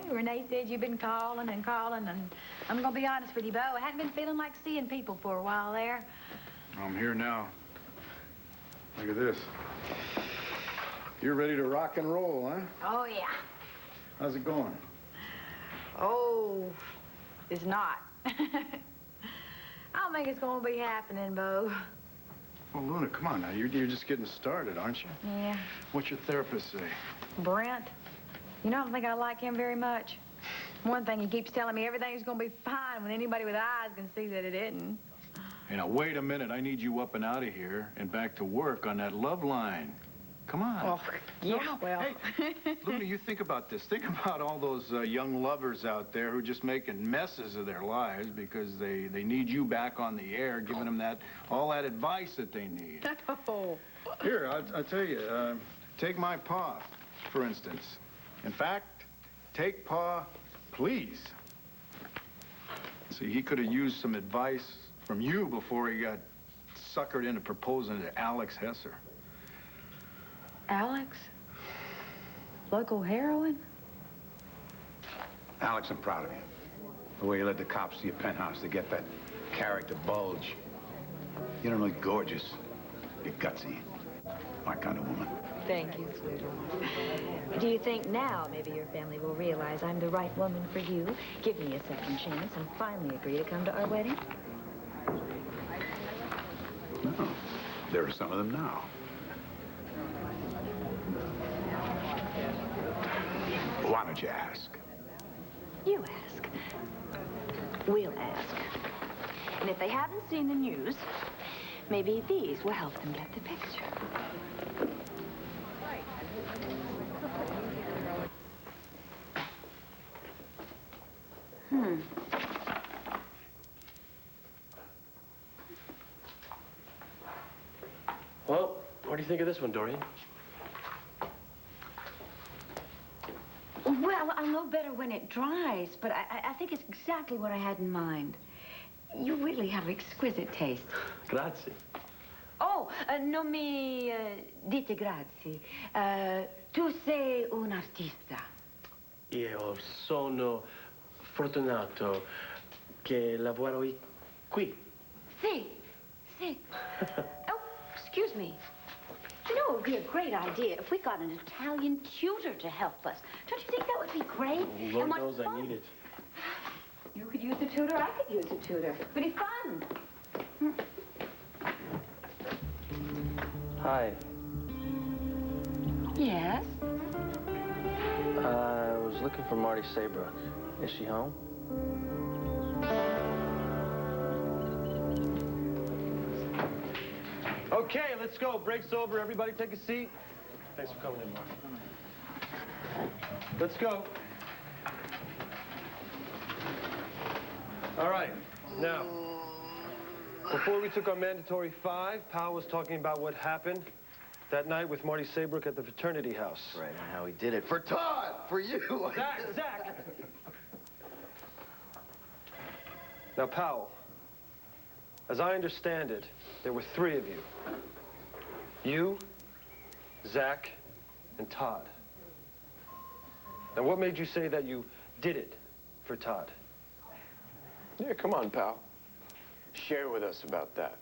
Renee said you've been calling and calling, and I'm gonna be honest with you, Bo. I hadn't been feeling like seeing people for a while there. I'm here now. Look at this. You're ready to rock and roll, huh? Oh, yeah. How's it going? Oh, it's not. I don't think it's gonna be happening, Bo. Well, Luna, come on now. You're just getting started, aren't you? Yeah. What's your therapist say? Brent? You know, I don't think I like him very much. One thing, he keeps telling me everything's gonna be fine when anybody with eyes can see that it isn't. Hey, now, wait a minute. I need you up and out of here and back to work on that love line. Come on. Oh, yeah, well. Hey, Luna, you think about this. Think about all those young lovers out there who are just making messes of their lives because they need you back on the air, giving them all that advice that they need. Oh. Here, I'll tell you. Take my pa, for instance. In fact, take Pa, please. See, he could have used some advice from you before he got suckered into proposing to Alex Hesser. Alex? Local heroine? Alex, I'm proud of you. The way you led the cops to your penthouse to get that character bulge. You're not only gorgeous, you're gutsy. My kind of woman. Thank you, sweetheart. Do you think now maybe your family will realize I'm the right woman for you, give me a second chance, and finally agree to come to our wedding? No. There are some of them now. Why don't you ask? You ask. We'll ask. And if they haven't seen the news, maybe these will help them get the picture. Well, what do you think of this one, Dorian? Well, I'll know better when it dries, but I think it's exactly what I had in mind. You really have exquisite taste. Grazie. Oh, non mi dite grazie. Tu sei un artista. Io sono fortunato che lavoro qui. Sì, sì. Oh, excuse me. You know, it would be a great idea if we got an Italian tutor to help us. Don't you think that would be great? Lord knows I need it. You could use a tutor, I could use a tutor. It'd be fun. Hi. Yes? I was looking for Marty Saybrook. Is she home? Okay, let's go. Break's over. Everybody take a seat. Thanks for coming in, Mark. Let's go. All right. Now, before we took our mandatory 5, Powell was talking about what happened that night with Marty Saybrook at the fraternity house. Right, and how he did it. For Todd! For you! Zach! Now, Powell, as I understand it, there were 3 of you. You, Zach, and Todd. Now, what made you say that you did it for Todd? Yeah, come on, pal. Share with us about that.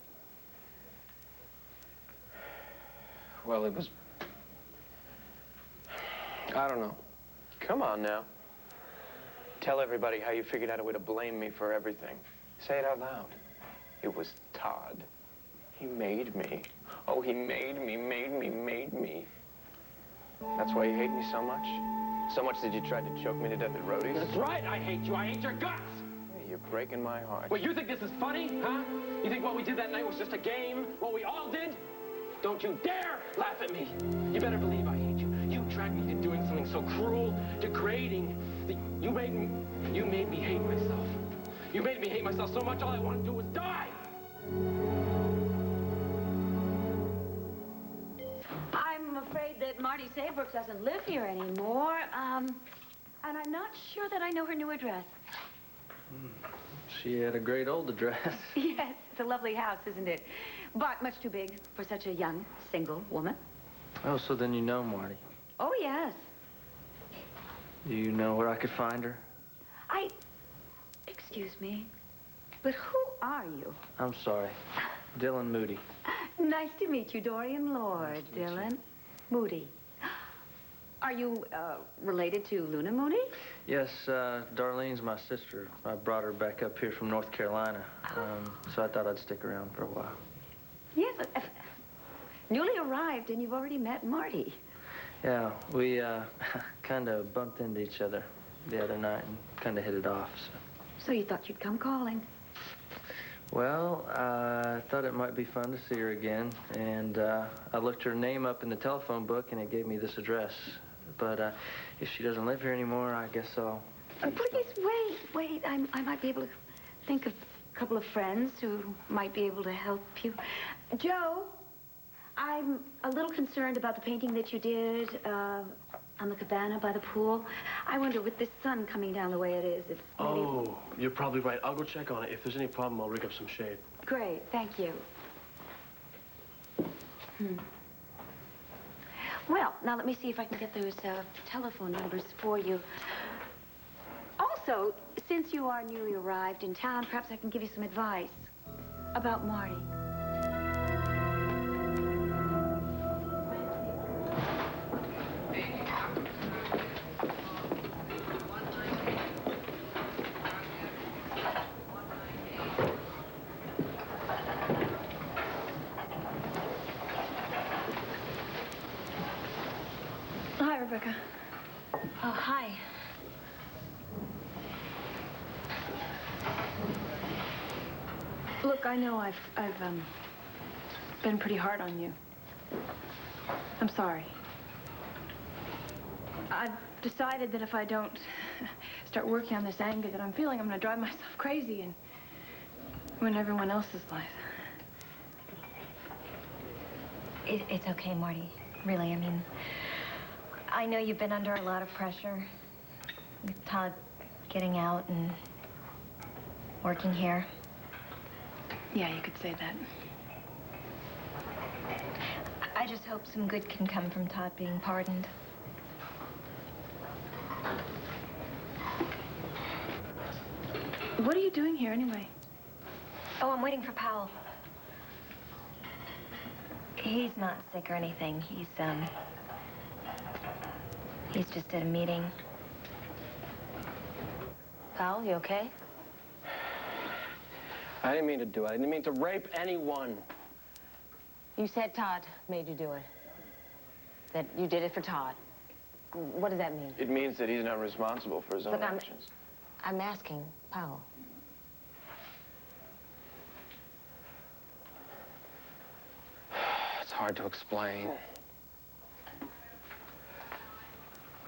Well, it was... I don't know. Come on now. Tell everybody how you figured out a way to blame me for everything. Say it out loud. It was Todd. He made me. Oh, he made me. That's why you hate me so much? So much that you tried to choke me to death at roadies? That's right, I hate you. I hate your guts. Yeah, you're breaking my heart. Wait, you think this is funny, huh? You think what we did that night was just a game? What we all did? Don't you dare laugh at me. You better believe I hate you. You dragged me to doing something so cruel, degrading, that you made me hate myself. You made me hate myself so much all I wanted to do was die. I'm afraid that Marty Saybrook doesn't live here anymore. And I'm not sure that I know her new address. She had a great old address. Yes, it's a lovely house, isn't it? But much too big for such a young, single woman. Oh, so then you know Marty. Oh, yes. Do you know where I could find her? Excuse me, but who are you? I'm sorry. Dylan Moody. Nice to meet you, Dorian Lord, Nice to meet you. Dylan. Moody. Are you, related to Luna Moody? Yes, Darlene's my sister. I brought her back up here from North Carolina. So I thought I'd stick around for a while. Yes, newly arrived, and you've already met Marty. Yeah, we, kind of bumped into each other the other night and kind of hit it off, so. So you thought you'd come calling. Well, I thought it might be fun to see her again, and I looked her name up in the telephone book, and it gave me this address. But if she doesn't live here anymore, I guess I'll... Please, wait. I might be able to think of a couple of friends who might be able to help you. Joe, I'm a little concerned about the painting that you did on the cabana by the pool. I wonder, with this sun coming down the way it is, it's maybe... Oh, you're probably right. I'll go check on it. If there's any problem, I'll rig up some shade. Great, thank you. Well, now let me see if I can get those telephone numbers for you. Also, since you are newly arrived in town, perhaps I can give you some advice about Marty. Hi, Rebecca. Oh, hi. Look, I know I've been pretty hard on you. I'm sorry. I've decided that if I don't start working on this anger that I'm feeling, I'm going to drive myself crazy and ruin everyone else's life. It's okay, Marty. Really, I mean, I know you've been under a lot of pressure with Todd getting out and working here. Yeah, you could say that. I just hope some good can come from Todd being pardoned. What are you doing here, anyway? Oh, I'm waiting for Powell. He's not sick or anything. He's just at a meeting. Powell, you okay? I didn't mean to do it. I didn't mean to rape anyone. You said Todd made you do it. That you did it for Todd. What does that mean? It means that he's not responsible for his own Look, actions. I'm asking Powell. It's hard to explain.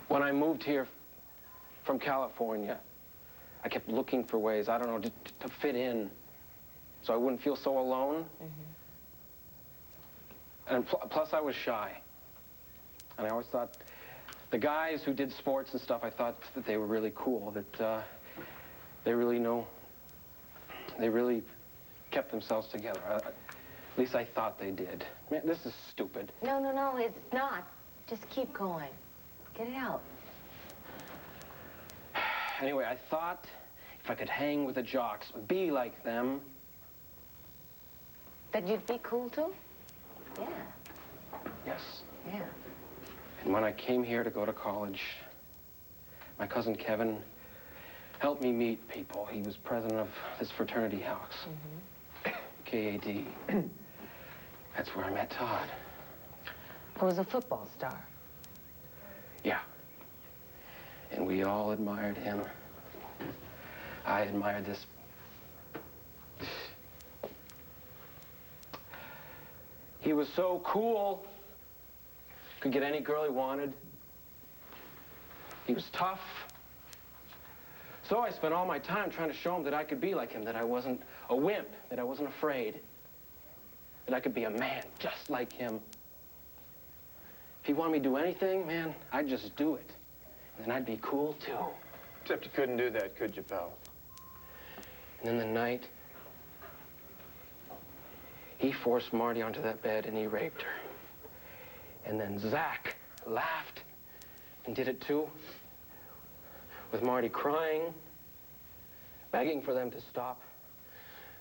When I moved here from California, I kept looking for ways, I don't know, to fit in so I wouldn't feel so alone. And plus I was shy. And I always thought the guys who did sports and stuff, I thought that they were really cool, that they really kept themselves together. At least I thought they did. Man, this is stupid. No, it's not. Just keep going. Get it out. Anyway, I thought if I could hang with the jocks, be like them. That you'd be cool too? Yeah. Yes. Yeah. And when I came here to go to college, my cousin Kevin helped me meet people. He was president of this fraternity house, KAD. That's where I met Todd. Who was a football star. Yeah. And we all admired him. I admired this. He was so cool. Could get any girl he wanted. He was tough. So I spent all my time trying to show him that I could be like him, that I wasn't a wimp, that I wasn't afraid, that I could be a man just like him. If he wanted me to do anything, man, I'd just do it. And then I'd be cool, too. Except you couldn't do that, could you, pal? And then the night, he forced Marty onto that bed and he raped her. And then Zach laughed and did it too. with Marty crying, begging for them to stop,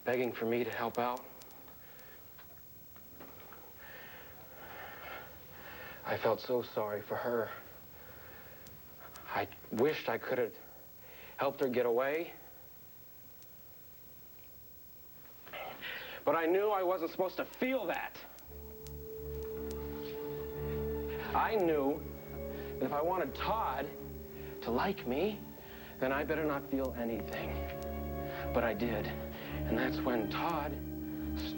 begging for me to help out. I felt so sorry for her. I wished I could have helped her get away. But I knew I wasn't supposed to feel that. I knew that if I wanted Todd to like me, then I better not feel anything. But I did. And that's when Todd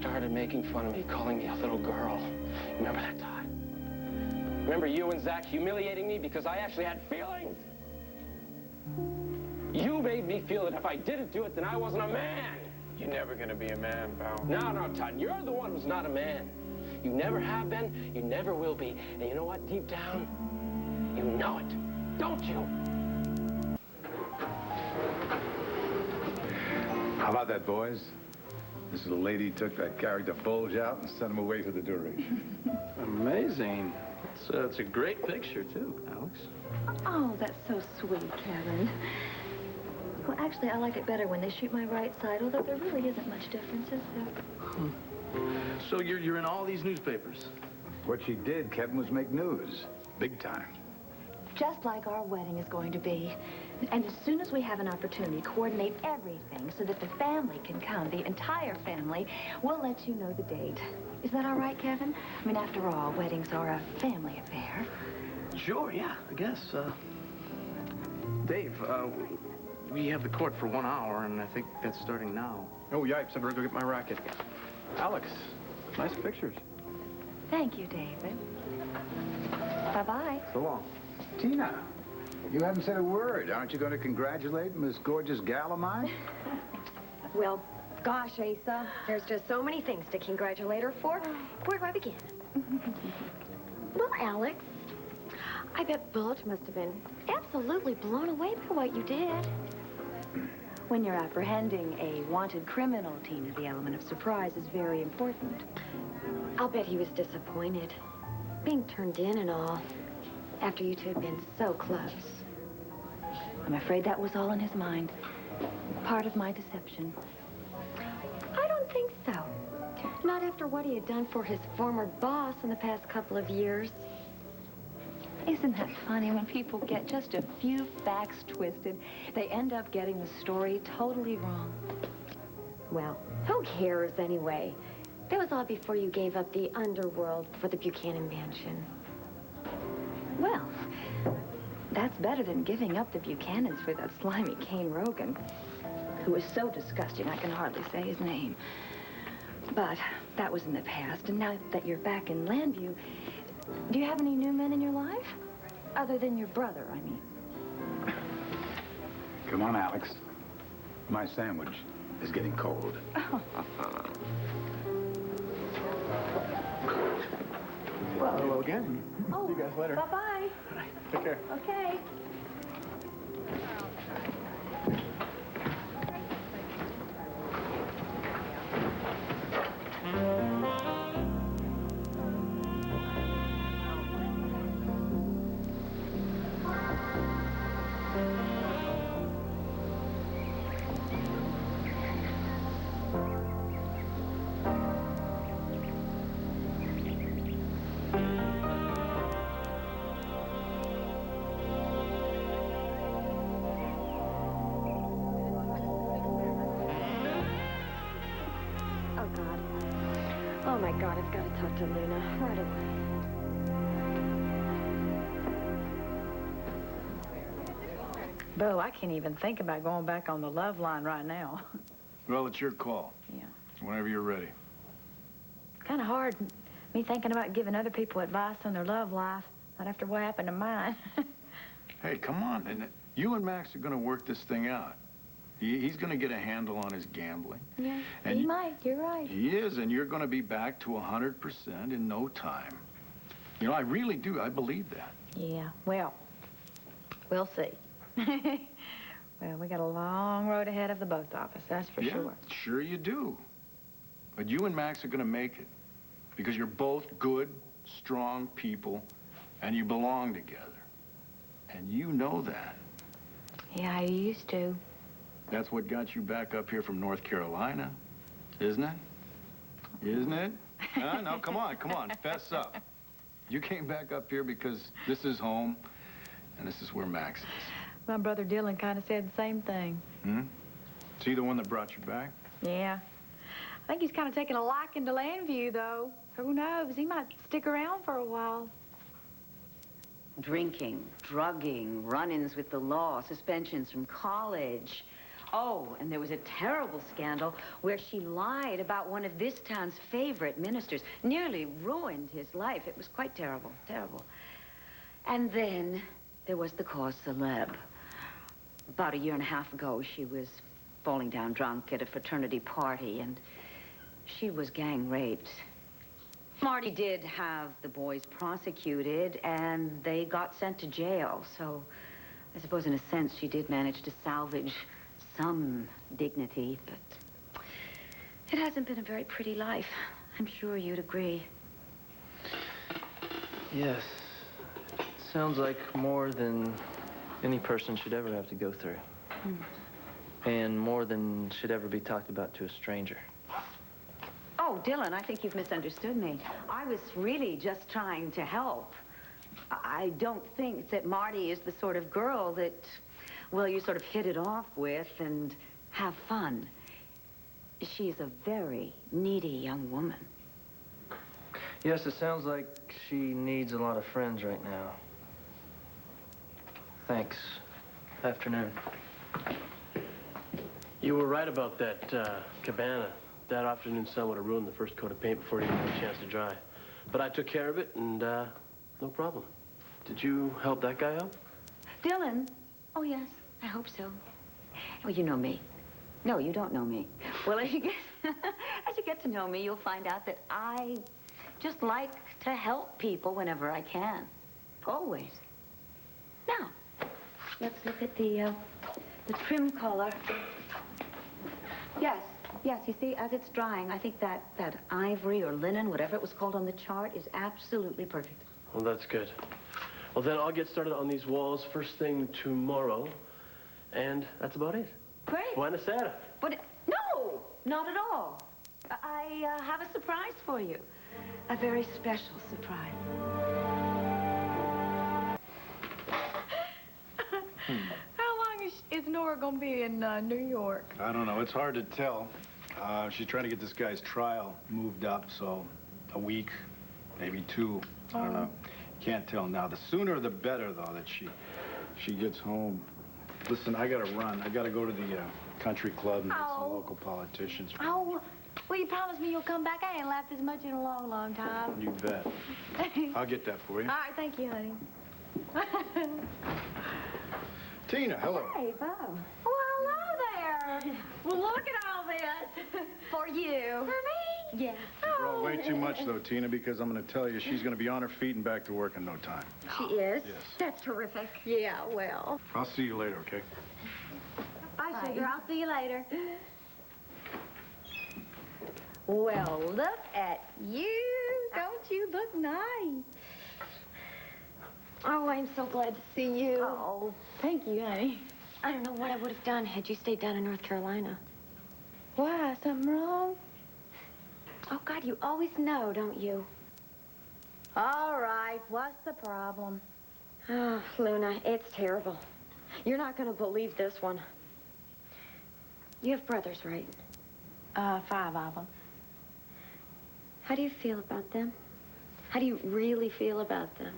started making fun of me, calling me a little girl. Remember that, Todd? Remember you and Zach humiliating me because I actually had feelings? You made me feel that if I didn't do it, then I wasn't a man. You're never gonna be a man, pal. No, no, Todd, you're the one who's not a man. You never have been, you never will be. And you know what, deep down, you know it, don't you? How about that, boys? This little lady took that character Bulge out and sent him away for the duration. Amazing. It's a great picture, too, Alex. Oh, that's so sweet, Kevin. Well, actually, I like it better when they shoot my right side, although there really isn't much difference, is there? So you're in all these newspapers? What she did, Kevin, was make news. Big time. Just like our wedding is going to be. And as soon as we have an opportunity to coordinate everything so that the family can come, the entire family, we'll let you know the date. Is that all right, Kevin? I mean, after all, weddings are a family affair. Sure, yeah, I guess. Dave, we have the court for 1 hour, and I think that's starting now. Oh, yipes, I better go get my racket. Alex, nice pictures. Thank you, David. Bye-bye. So long. Tina, you haven't said a word. Aren't you going to congratulate this gorgeous gal of mine? Well, gosh, Asa, there's just so many things to congratulate her for. Where do I begin? Well, Alex, I bet Bulge must have been absolutely blown away by what you did. When you're apprehending a wanted criminal, Tina, the element of surprise is very important. I'll bet he was disappointed. Being turned in and all, after you two had been so close. I'm afraid that was all in his mind. Part of my deception. I don't think so. Not after what he had done for his former boss in the past couple of years. Isn't that funny? When people get just a few facts twisted, they end up getting the story totally wrong. Well, who cares anyway? That was all before you gave up the underworld for the Buchanan mansion. Well, that's better than giving up the Buchanans for that slimy Kane Rogan, who was so disgusting I can hardly say his name. But that was in the past, and now that you're back in Landview, do you have any new men in your life? Other than your brother, I mean. Come on, Alex. My sandwich is getting cold. Hello again. Oh, see you guys later. Bye-bye. Take care. Okay. Oh, my God, I've got to talk to Luna right away. Bo, I can't even think about going back on the love line right now. Well, it's your call. Yeah. Whenever you're ready. Kind of hard, me thinking about giving other people advice on their love life, not after what happened to mine. Hey, come on. And you and Max are going to work this thing out. He's going to get a handle on his gambling. Yeah, and he might. You're right. He is, and you're going to be back to 100% in no time. You know, I really do. I believe that. Yeah, well, we'll see. Well, we got a long road ahead of the both of us, that's for sure. Sure you do. But you and Max are going to make it because you're both good, strong people, and you belong together. And you know that. Yeah, I used to. That's what got you back up here from North Carolina, isn't it? Isn't it? Huh? No, come on, fess up. You came back up here because this is home, and this is where Max is. My brother Dylan kind of said the same thing. Hmm? Is he the one that brought you back? Yeah. I think he's kind of taking a liking to Landview, though. Who knows? He might stick around for a while. Drinking, drugging, run-ins with the law, suspensions from college. Oh, and there was a terrible scandal where she lied about one of this town's favorite ministers. Nearly ruined his life. It was quite terrible, terrible. And then there was the cause celeb. About a year and a half ago, she was falling down drunk at a fraternity party, and she was gang raped. Marty did have the boys prosecuted, and they got sent to jail. So I suppose in a sense she did manage to salvage some dignity, but it hasn't been a very pretty life. I'm sure you'd agree. Yes. Sounds like more than any person should ever have to go through. And more than should ever be talked about to a stranger. Oh, Dylan, I think you've misunderstood me. I was really just trying to help. I don't think that Marty is the sort of girl that, well, you sort of hit it off with and have fun. She's a very needy young woman. Yes, it sounds like she needs a lot of friends right now. Thanks. Afternoon. You were right about that cabana. That afternoon sun would have ruined the first coat of paint before it even had a chance to dry. But I took care of it, and no problem. Did you help that guy out? Dylan? Oh, yes, I hope so. Well, you know me. No, you don't know me. Well, as you get to know me, you'll find out that I just like to help people whenever I can. Always. Now, let's look at the trim color. Yes, you see, as it's drying, I think that ivory or linen, whatever it was called on the chart, is absolutely perfect. Well, that's good. Well, then I'll get started on these walls first thing tomorrow, and that's about it. Great. Buenos Aires. But, no, not at all. I have a surprise for you. A very special surprise. How long is Nora going to be in New York? I don't know. It's hard to tell. She's trying to get this guy's trial moved up, so a week, maybe two. I don't know. Can't tell now. The sooner the better, though, that she gets home. Listen, I gotta run. I gotta go to the country club and meet some local politicians. Oh, well, you promised me you'll come back. I ain't laughed as much in a long, long time. You bet. I'll get that for you. All right, thank you, honey. Tina, hello. Hey, Bo. Oh, hello there. Well, look at all this. For you. For me? Yeah. Well, way too much, though, Tina, because I'm going to tell you she's going to be on her feet and back to work in no time. She is? Yes. That's terrific. Yeah, well. I'll see you later, okay? Bye, sugar. I'll see you later. Well, look at you. Don't you look nice? Oh, I'm so glad to see you. Oh, thank you, honey. I don't know what I would have done had you stayed down in North Carolina. Why? Something wrong? Oh, God, you always know, don't you? All right. What's the problem? Oh, Luna, it's terrible. You're not going to believe this one. You have brothers, right? 5 of them. How do you feel about them? How do you really feel about them?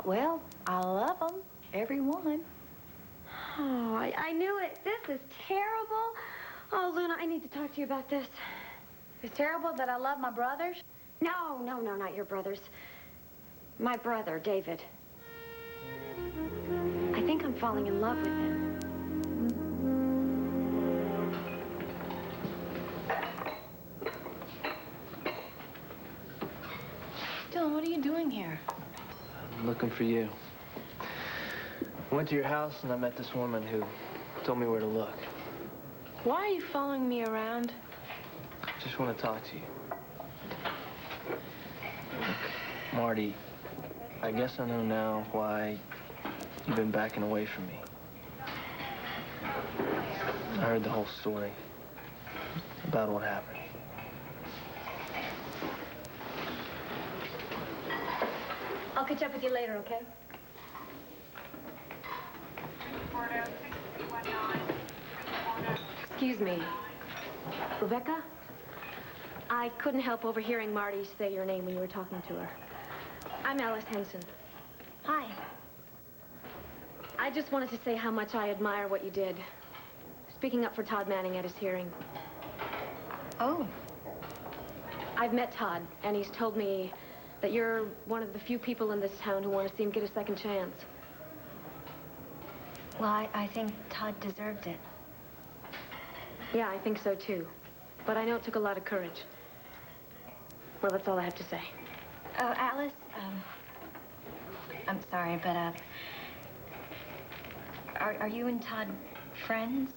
Well, I love them. Every one. Oh, I knew it. This is terrible. Oh, Luna, I need to talk to you about this. It's terrible that I love my brothers? No, not your brothers. My brother, David. I think I'm falling in love with him. Dylan, what are you doing here? I'm looking for you. I went to your house and I met this woman who told me where to look. Why are you following me around? Just want to talk to you. Look, Marty, I guess I know now why you've been backing away from me. I heard the whole story about what happened. I'll catch up with you later, okay? Excuse me. Rebecca? I couldn't help overhearing Marty say your name when you were talking to her. I'm Alice Henson. Hi. I just wanted to say how much I admire what you did. Speaking up for Todd Manning at his hearing. Oh. I've met Todd, and he's told me that you're one of the few people in this town who want to see him get a second chance. Well, I think Todd deserved it. Yeah, I think so, too. But I know it took a lot of courage. Well, that's all I have to say. Oh, Alice, I'm sorry, but, are you and Todd friends?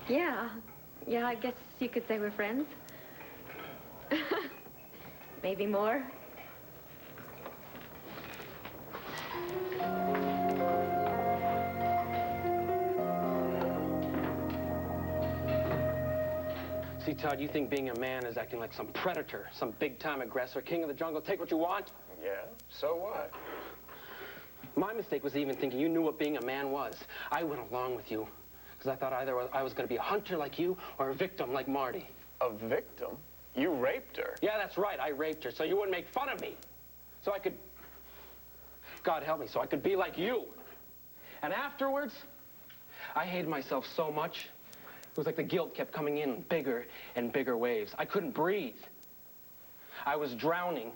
Yeah, I guess you could say we're friends. Maybe more. See, Todd, you think being a man is acting like some predator, some big-time aggressor, king of the jungle, take what you want? Yeah, so what? My mistake was even thinking you knew what being a man was. I went along with you because I thought either I was going to be a hunter like you or a victim like Marty. A victim? You raped her. Yeah, that's right. I raped her so you wouldn't make fun of me. So I could, God help me, so I could be like you. And afterwards, I hated myself so much. It was like the guilt kept coming in bigger and bigger waves. I couldn't breathe. I was drowning,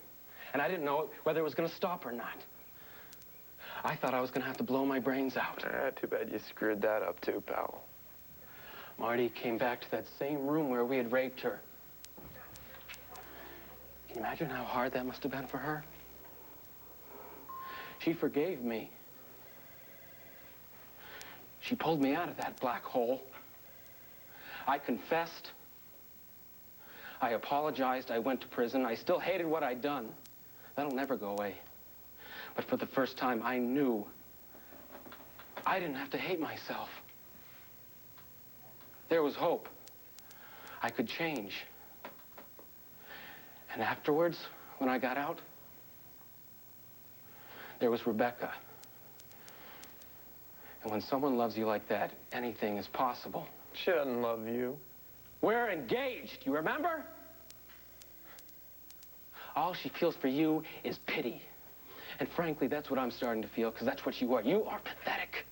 and I didn't know whether it was going to stop or not. I thought I was going to have to blow my brains out. Too bad you screwed that up too, pal. Marty came back to that same room where we had raped her. Can you imagine how hard that must have been for her? She forgave me. She pulled me out of that black hole. I confessed. I apologized. I went to prison. I still hated what I'd done. That'll never go away. But for the first time, I knew I didn't have to hate myself. There was hope. I could change. And afterwards, when I got out, there was Rebecca. And when someone loves you like that, anything is possible. She doesn't love you. We're engaged, you remember? All she feels for you is pity. And frankly, that's what I'm starting to feel, because that's what you are. You are pathetic.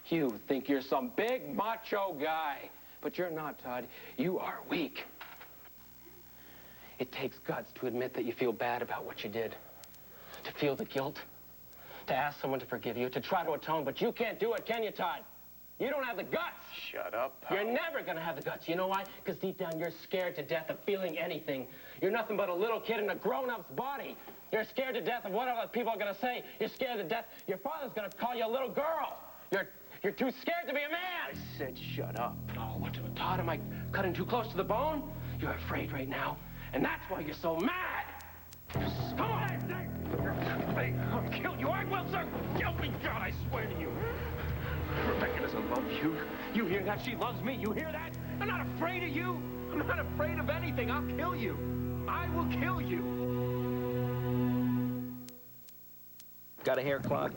You think you're some big macho guy, but you're not, Todd. You are weak. It takes guts to admit that you feel bad about what you did, to feel the guilt, to ask someone to forgive you, to try to atone, but you can't do it, can you, Todd? You don't have the guts. Shut up, pal. You're never gonna have the guts. You know why? Because deep down, you're scared to death of feeling anything. You're nothing but a little kid in a grown-up's body. You're scared to death of what other people are gonna say. You're scared to death. Your father's gonna call you a little girl. You're too scared to be a man. I said shut up. Oh, what, Todd, am I cutting too close to the bone? You're afraid right now, and that's why you're so mad. Come on! I'll kill you. I will, sir. Kill me, God, I swear to you. Rebecca doesn't love you. You hear that? She loves me. You hear that? I'm not afraid of you. I'm not afraid of anything. I'll kill you. I will kill you. Got a hair clog?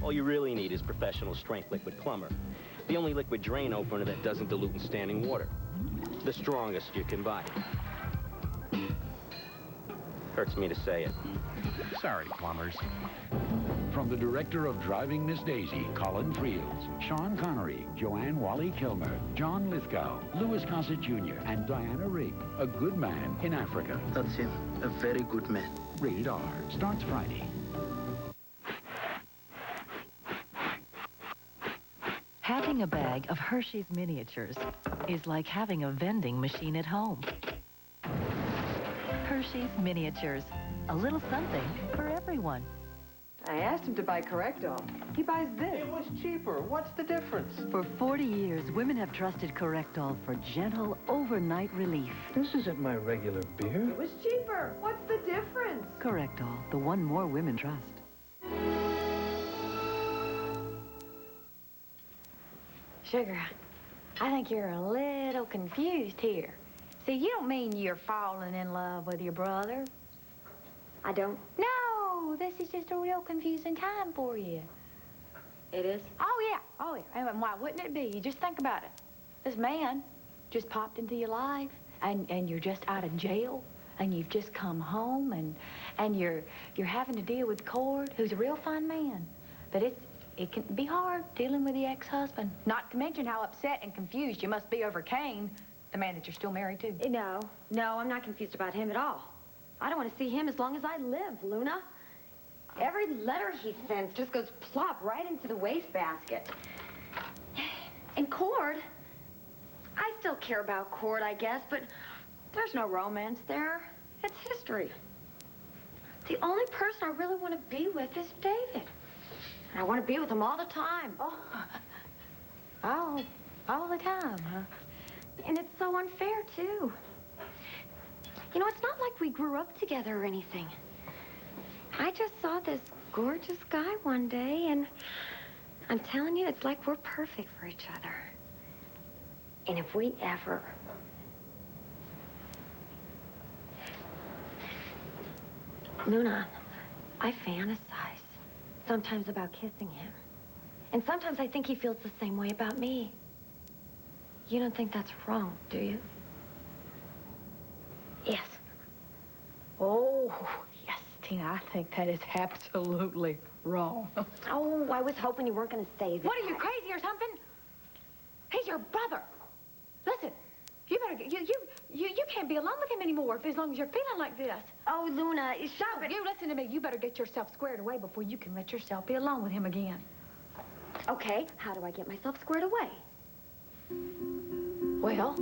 All you really need is professional strength liquid plumber. The only liquid drain opener that doesn't dilute in standing water. The strongest you can buy. Hurts me to say it. Sorry, plumbers. From the director of Driving Miss Daisy, Colin Friels, Sean Connery, Joanne Whalley-Kilmer, John Lithgow, Louis Gossett Jr., and Diana Rigg, A Good Man in Africa. That's him. A very good man. Rated R. Starts Friday. Having a bag of Hershey's miniatures is like having a vending machine at home. Hershey's miniatures. A little something for everyone. I asked him to buy Correctol. He buys this. It was cheaper. What's the difference? For 40 years, women have trusted Correctol for gentle, overnight relief. This isn't my regular beer. It was cheaper. What's the difference? Correctol, the one more women trust. Sugar, I think you're a little confused here. See, you don't mean you're falling in love with your brother. I don't. No, this is just a real confusing time for you. It is? Oh, yeah. Oh, yeah. And why wouldn't it be? Just think about it. This man just popped into your life, and you're just out of jail, and you've just come home, and you're having to deal with Cord, who's a real fine man. But it can be hard dealing with the ex-husband. Not to mention how upset and confused you must be over Kane, the man that you're still married to. No, I'm not confused about him at all. I don't want to see him as long as I live, Luna. Every letter he sends just goes plop right into the wastebasket. And Cord, I still care about Cord, I guess, but there's no romance there. It's history. The only person I really want to be with is David. And I want to be with him all the time. Oh, all the time, huh? And it's so unfair, too. You know, it's not like we grew up together or anything. I just saw this gorgeous guy one day, and I'm telling you, it's like we're perfect for each other. And if we ever... Luna, I fantasize sometimes about kissing him. And sometimes I think he feels the same way about me. You don't think that's wrong, do you? Yes. Oh, yes, Tina, I think that is absolutely wrong. Oh, I was hoping you weren't going to say that. What, are you crazy or something? He's your brother. Listen, you better, you can't be alone with him anymore as long as you're feeling like this. Oh, Luna, stop it. You listen to me. You better get yourself squared away before you can let yourself be alone with him again. Okay, how do I get myself squared away? Well,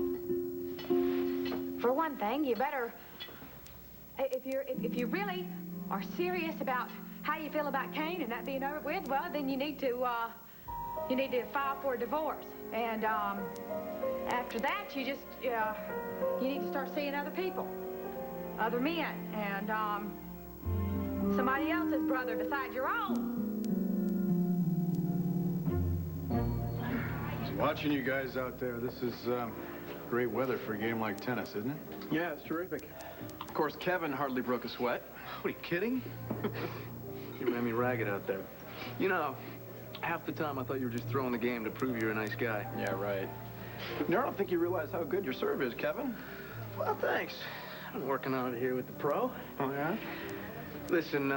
for one thing, you better, if you really are serious about how you feel about Kane and that being over with, well, then you need to file for a divorce. And after that, you need to start seeing other people, other men, and somebody else's brother besides your own. Watching you guys out there, this is great weather for a game like tennis, isn't it? Yeah, it's terrific. Of course, Kevin hardly broke a sweat. What, are you kidding? You ran me ragged out there. You know, half the time I thought you were just throwing the game to prove you're a nice guy. Yeah, right. You know, I don't think you realize how good your serve is, Kevin. Well, thanks. I'm working on it here with the pro. Oh, yeah? Listen,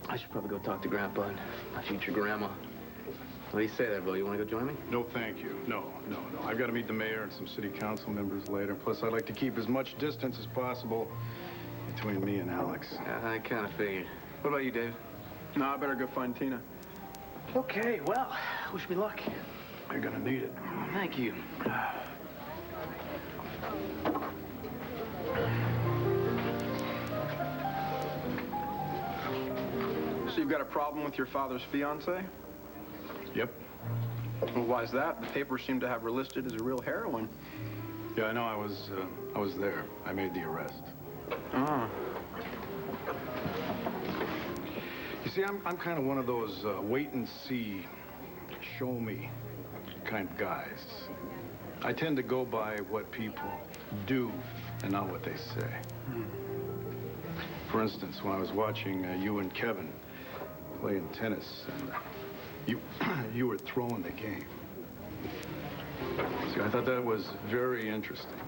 I should probably go talk to Grandpa and my future grandma. What do you say there, Bill? You want to go join me? No, thank you. No. I've got to meet the mayor and some city council members later. Plus, I'd like to keep as much distance as possible between me and Alex. I kind of figured. What about you, Dave? No, I better go find Tina. Okay, well, wish me luck. You're gonna need it. Thank you. So you've got a problem with your father's fiancée? Yep. Well, why's that? The papers seem to have her listed as a real heroine. Yeah, I know. I was there. I made the arrest. Ah. You see, I'm kind of one of those wait and see, show me kind of guys. I tend to go by what people do and not what they say. For instance, when I was watching you and Kevin playing tennis, and you were throwing the game. See, I thought that was very interesting.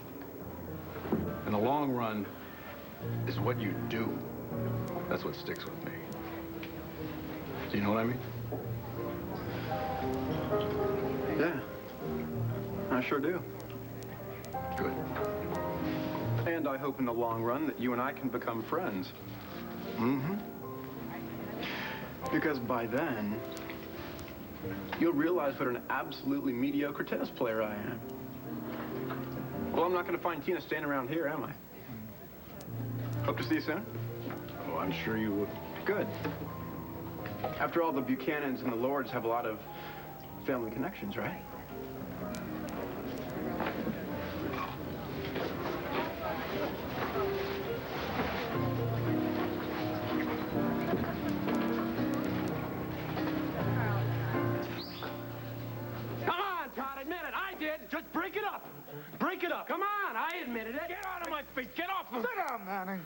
In the long run, is what you do. That's what sticks with me. Do you know what I mean? Yeah. I sure do. Good. And I hope in the long run that you and I can become friends. Mm-hmm. Because by then, you'll realize what an absolutely mediocre tennis player I am. Well, I'm not going to find Tina staying around here, am I? Hope to see you soon. Oh, I'm sure you would. Good. After all, the Buchanans and the Lords have a lot of family connections, right? just break it up. Break it up. Come on, I admitted it. Get out of my face. Get off me. Sit down, Manning.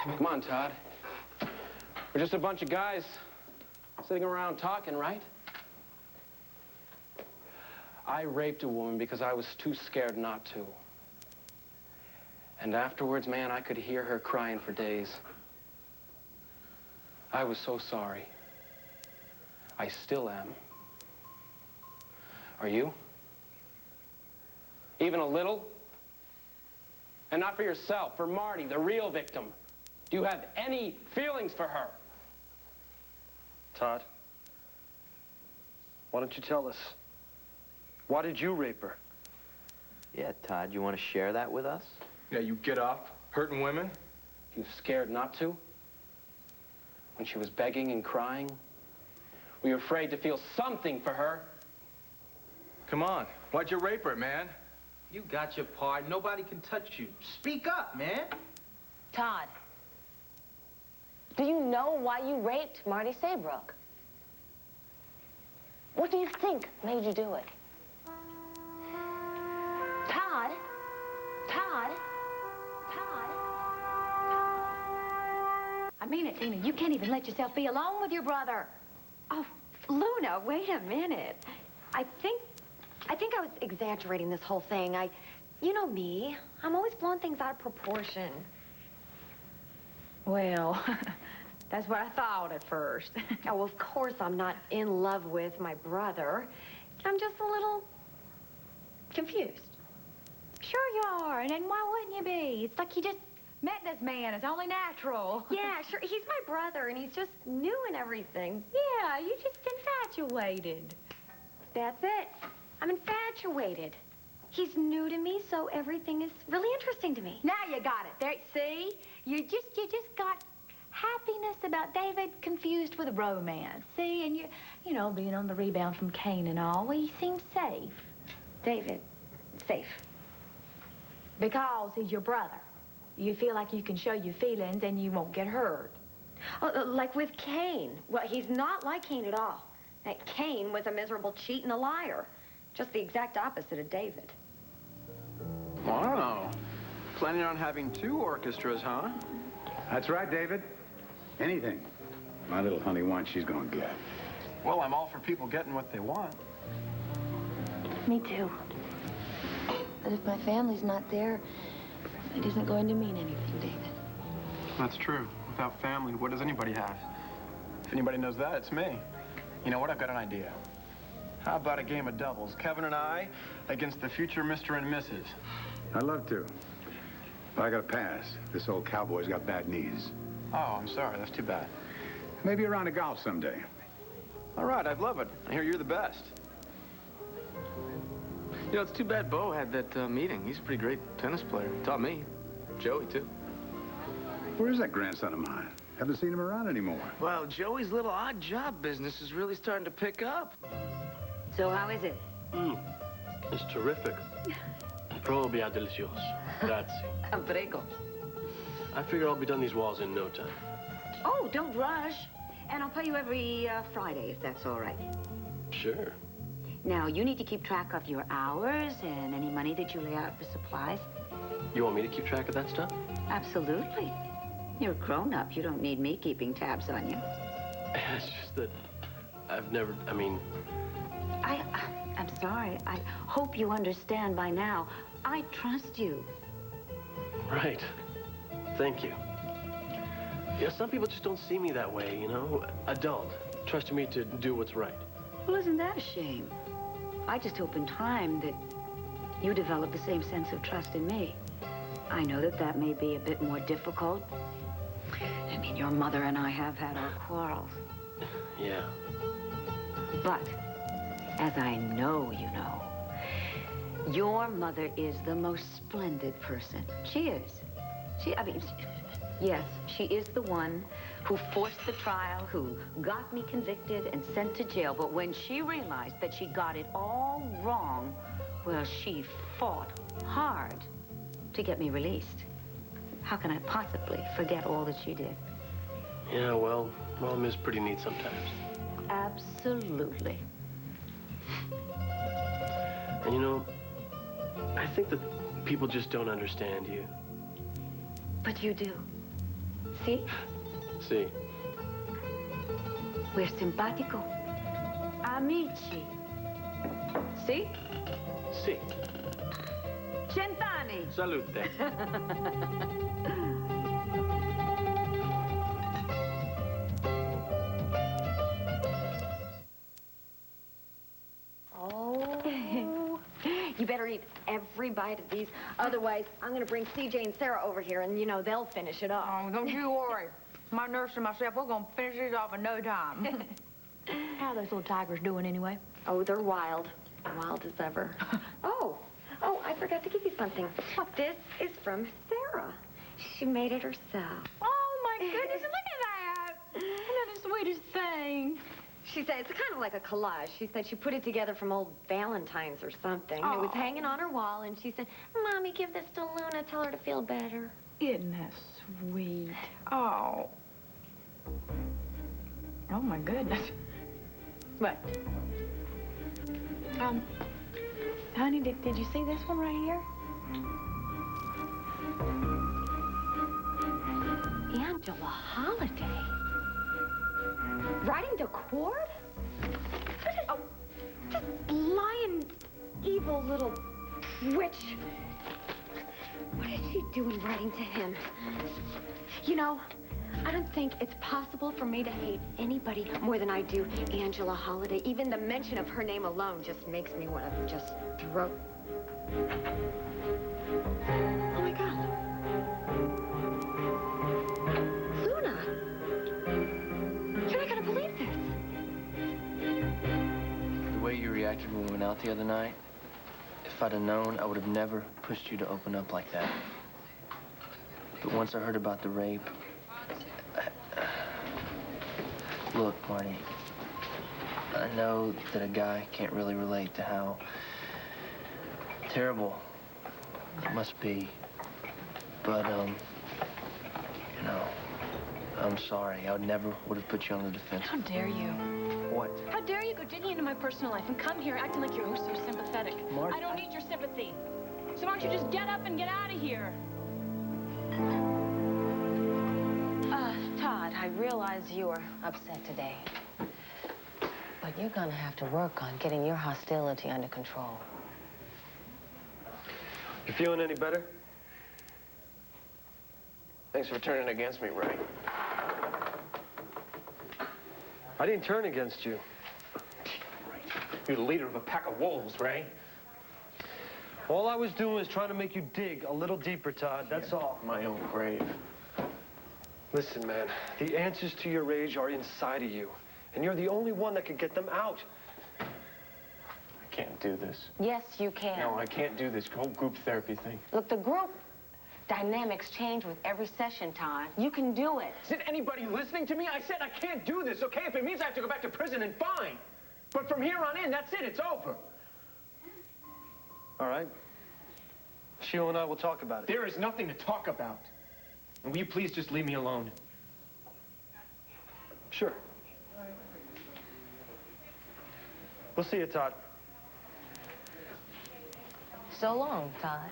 Come on, Todd. We're just a bunch of guys sitting around talking, right? I raped a woman because I was too scared not to. And afterwards, man, I could hear her crying for days. I was so sorry. I still am. Are you? Even a little? And not for yourself, for Marty, the real victim. Do you have any feelings for her? Todd, why don't you tell us? Why did you rape her? Yeah, Todd, you want to share that with us? Yeah, you get off hurting women? You scared not to? When she was begging and crying? Were you afraid to feel something for her? Come on, why'd you rape her, man? You got your part. Nobody can touch you. Speak up, man. Todd, do you know why you raped Marty Saybrook? What do you think made you do it? Todd? Todd? Todd? I mean it, Tina. You can't even let yourself be alone with your brother. Oh, Luna, wait a minute. I think I was exaggerating this whole thing. You know me. I'm always blowing things out of proportion. Well, that's what I thought at first. Oh, of course I'm not in love with my brother. I'm just a little confused. Sure you are, and then why wouldn't you be? It's like you just met this man. It's only natural. Yeah, sure. He's my brother, and he's just new and everything. Yeah, you just infatuated. That's it. I'm infatuated. He's new to me, so everything is really interesting to me. Now you got it. There, see? You just got happiness about David confused with romance. See, and you know, being on the rebound from Cain and all. Well, you seem safe. David, safe. Because he's your brother. You feel like you can show your feelings and you won't get hurt. Like with Cain. Well, he's not like Cain at all. That Cain was a miserable cheat and a liar. Just the exact opposite of David. Wow. Planning on having 2 orchestras, huh? That's right, David. Anything my little honey wants, she's gonna get. Well, I'm all for people getting what they want. Me too. But if my family's not there, it isn't going to mean anything, David. That's true. Without family, what does anybody have? If anybody knows that, it's me. You know what? I've got an idea. How about a game of doubles? Kevin and I against the future Mr. and Mrs. I'd love to. But I gotta pass. This old cowboy's got bad knees. Oh, I'm sorry. That's too bad. Maybe a round of golf someday. All right, I'd love it. I hear you're the best. You know, it's too bad Bo had that meeting. He's a pretty great tennis player. Taught me. Joey, too. Where's that grandson of mine? Haven't seen him around anymore. Well, Joey's little odd job business is really starting to pick up. So how is it? It's terrific. Probia delicioso. Grazie. Prego. I figure I'll be done these walls in no time. Oh, don't rush. And I'll pay you every Friday, if that's all right. Sure. Now, you need to keep track of your hours and any money that you lay out for supplies. You want me to keep track of that stuff? Absolutely. You're a grown-up. You don't need me keeping tabs on you. It's just that I've never, I'm sorry. I hope you understand by now. I trust you. Right. Thank you. Yeah, some people just don't see me that way, you know? Adult, trusting me to do what's right. Well, isn't that a shame? I just hope in time that you develop the same sense of trust in me. I know that may be a bit more difficult. I mean, your mother and I have had our quarrels. Yeah. But, as I know you know, your mother is the most splendid person. She is. Yes, she is the one who forced the trial, who got me convicted and sent to jail. But when she realized that she got it all wrong, well, she fought hard to get me released. How can I possibly forget all that she did? Yeah, well, Mom is pretty neat sometimes. Absolutely. And you know, I think that people just don't understand you. But you do. See? See? We're simpatico. Amici. See? See. Cent'anni. Salute. Oh. You better eat every bite of these. Otherwise, I'm going to bring CJ and Sarah over here, and, you know, they'll finish it off. Oh, don't you worry. My nurse and myself, we're going to finish this off in no time. How are those little tigers doing anyway? Oh, they're wild. Wild as ever. Oh, I forgot to give you something. This is from Sarah. She made it herself. Oh, my goodness, look at that. Isn't that the sweetest thing? She said it's kind of like a collage. She said she put it together from old Valentine's or something. It was hanging on her wall, and she said, Mommy, give this to Luna. Tell her to feel better. Isn't that sweet? Oh. Oh, my goodness. What? Honey, did you see this one right here? Angela Holiday. Riding the cord? Oh, just lying, evil little witch. What is she doing writing to him? You know, I don't think it's possible for me to hate anybody more than I do Angela Holiday. Even the mention of her name alone just makes me want to just throw... Oh, my God. Luna! You're not going to believe this. The way you reacted when we went out the other night, if I'd have known, I would have never pushed you to open up like that. But once I heard about the rape... Look, Marty, I know that a guy can't really relate to how terrible it must be. But, you know, I'm sorry. I never would have put you on the defense. How dare you? What? How dare you go digging into my personal life and come here acting like you're oh so sympathetic? Marty, I don't need your sympathy. So why don't you just get up and get out of here? Todd, I realize you are upset today. But you're gonna have to work on getting your hostility under control. You feeling any better? Thanks for turning against me, Ray. I didn't turn against you. You're the leader of a pack of wolves, Ray. All I was doing was trying to make you dig a little deeper, Todd. That's all. My own grave. Listen, man, the answers to your rage are inside of you, and you're the only one that can get them out. I can't do this. Yes, you can. No, I can't do this whole group therapy thing. Look, the group dynamics change with every session, Todd. You can do it. Is anybody listening to me? I said I can't do this, okay? If it means I have to go back to prison, then fine. But from here on in, that's it. It's over. All right. Sheila and I will talk about it. There is nothing to talk about. And will you please just leave me alone? Sure. We'll see you, Todd. So long, Todd.